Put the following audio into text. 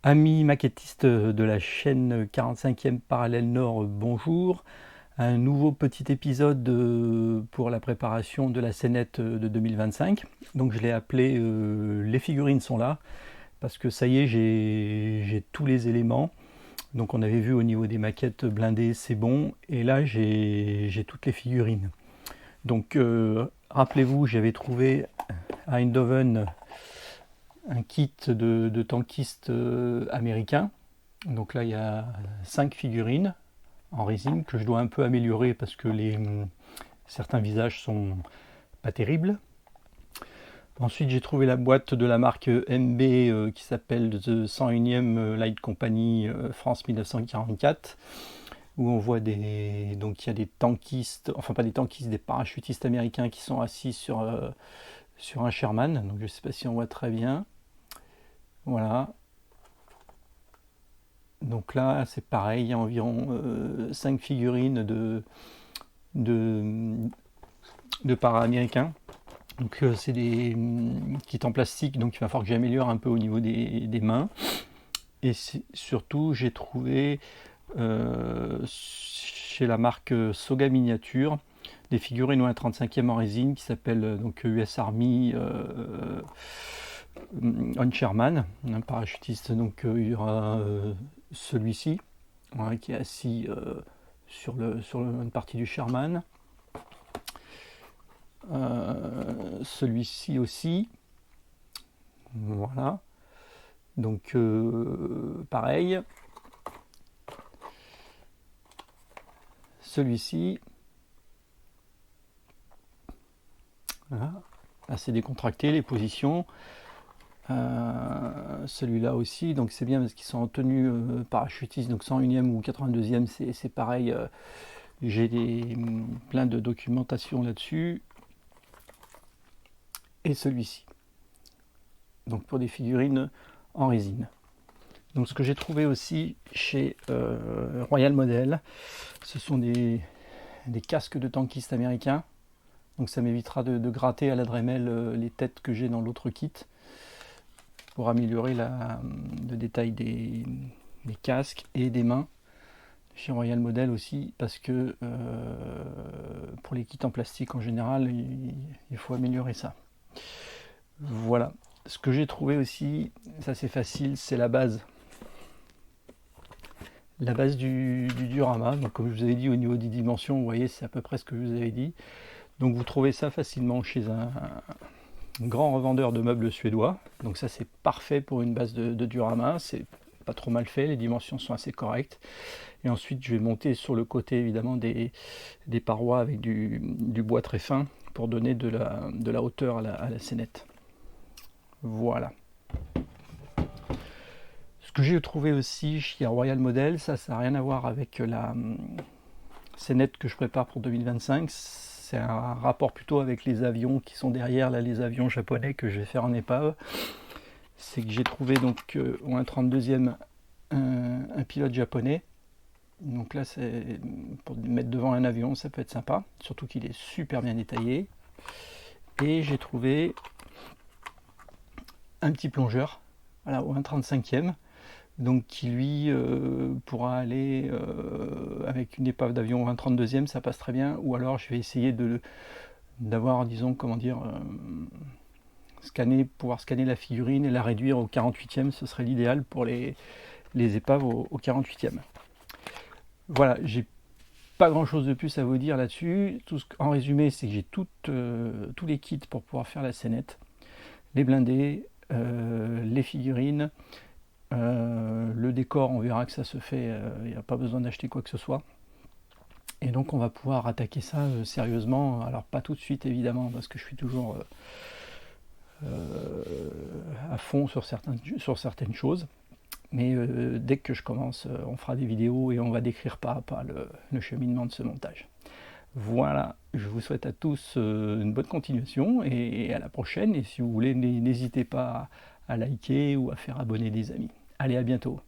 Amis maquettistes de la chaîne 45e Parallèle Nord, bonjour. Un nouveau petit épisode pour la préparation de la scénette de 2025. Donc je l'ai appelé Les figurines sont là, parce que ça y est, j'ai tous les éléments. Donc on avait vu au niveau des maquettes blindées, c'est bon. Et là, j'ai toutes les figurines. Donc rappelez-vous, j'avais trouvé à Eindhoven un kit de tankistes américains. Donc là, il y a 5 figurines en résine que je dois un peu améliorer parce que certains visages sont pas terribles. Ensuite, j'ai trouvé la boîte de la marque MB qui s'appelle The 101e Light Company France 1944, où on voit donc il y a des tankistes, enfin pas des tankistes, des parachutistes américains qui sont assis sur un Sherman. Donc je ne sais pas si on voit très bien. Voilà. Donc là, c'est pareil, il y a environ 5 figurines de, de para-américains. Donc c'est des kits en plastique, donc il va falloir que j'améliore un peu au niveau des mains. Et surtout, j'ai trouvé chez la marque Soga Miniature des figurines au 1/35e en résine qui s'appellent donc US Army On Sherman, un parachutiste. Donc il y aura celui-ci qui est assis sur une partie du Sherman. Celui-ci aussi. Voilà. Donc pareil. Celui-ci. Voilà. Assez décontracté les positions. Celui-là aussi, donc c'est bien parce qu'ils sont en tenue parachutiste, donc 101e ou 82e, c'est pareil. J'ai plein de documentation là-dessus. Et celui-ci. Donc pour des figurines en résine. Donc ce que j'ai trouvé aussi chez Royal Model, ce sont des casques de tankistes américains. Donc ça m'évitera de gratter à la Dremel les têtes que j'ai dans l'autre kit pour améliorer le détail des casques et des mains chez Royal Model aussi, parce que pour les kits en plastique en général, il faut améliorer ça. Voilà. Ce que j'ai trouvé aussi, ça c'est facile, c'est la base. La base du diorama. Donc comme je vous avais dit au niveau des dimensions, vous voyez, c'est à peu près ce que je vous avais dit. Donc vous trouvez ça facilement chez un grand revendeur de meubles suédois. Donc ça c'est parfait pour une base de diorama, c'est pas trop mal fait, les dimensions sont assez correctes. Et ensuite je vais monter sur le côté évidemment des parois avec du bois très fin pour donner de la hauteur à la scénette. Voilà. Ce que j'ai trouvé aussi chez Royal Model, ça n'a rien à voir avec la scénette que je prépare pour 2025. C'est un rapport plutôt avec les avions qui sont derrière, là, les avions japonais que je vais faire en épave. C'est que j'ai trouvé donc au 1/32e un pilote japonais. Donc là, c'est pour mettre devant un avion, ça peut être sympa, surtout qu'il est super bien détaillé. Et j'ai trouvé un petit plongeur, voilà, au 1/35e, donc qui lui pourra aller avec une épave d'avion au 1/32e, ça passe très bien. Ou alors je vais essayer d'avoir, disons, comment dire, pouvoir scanner la figurine et la réduire au 48e, ce serait l'idéal pour les épaves au 48e. Voilà, j'ai pas grand chose de plus à vous dire là-dessus. En résumé, c'est que j'ai tous les kits pour pouvoir faire la scénette, les blindés, les figurines, le décor, on verra que ça se fait, il n'y a pas besoin d'acheter quoi que ce soit. Et donc on va pouvoir attaquer ça sérieusement. Alors pas tout de suite évidemment, parce que je suis toujours à fond sur certaines choses. Mais dès que je commence, on fera des vidéos et on va décrire pas à pas le cheminement de ce montage. Voilà, je vous souhaite à tous une bonne continuation et à la prochaine. Et si vous voulez, n'hésitez pas à liker ou à faire abonner des amis. Allez, à bientôt.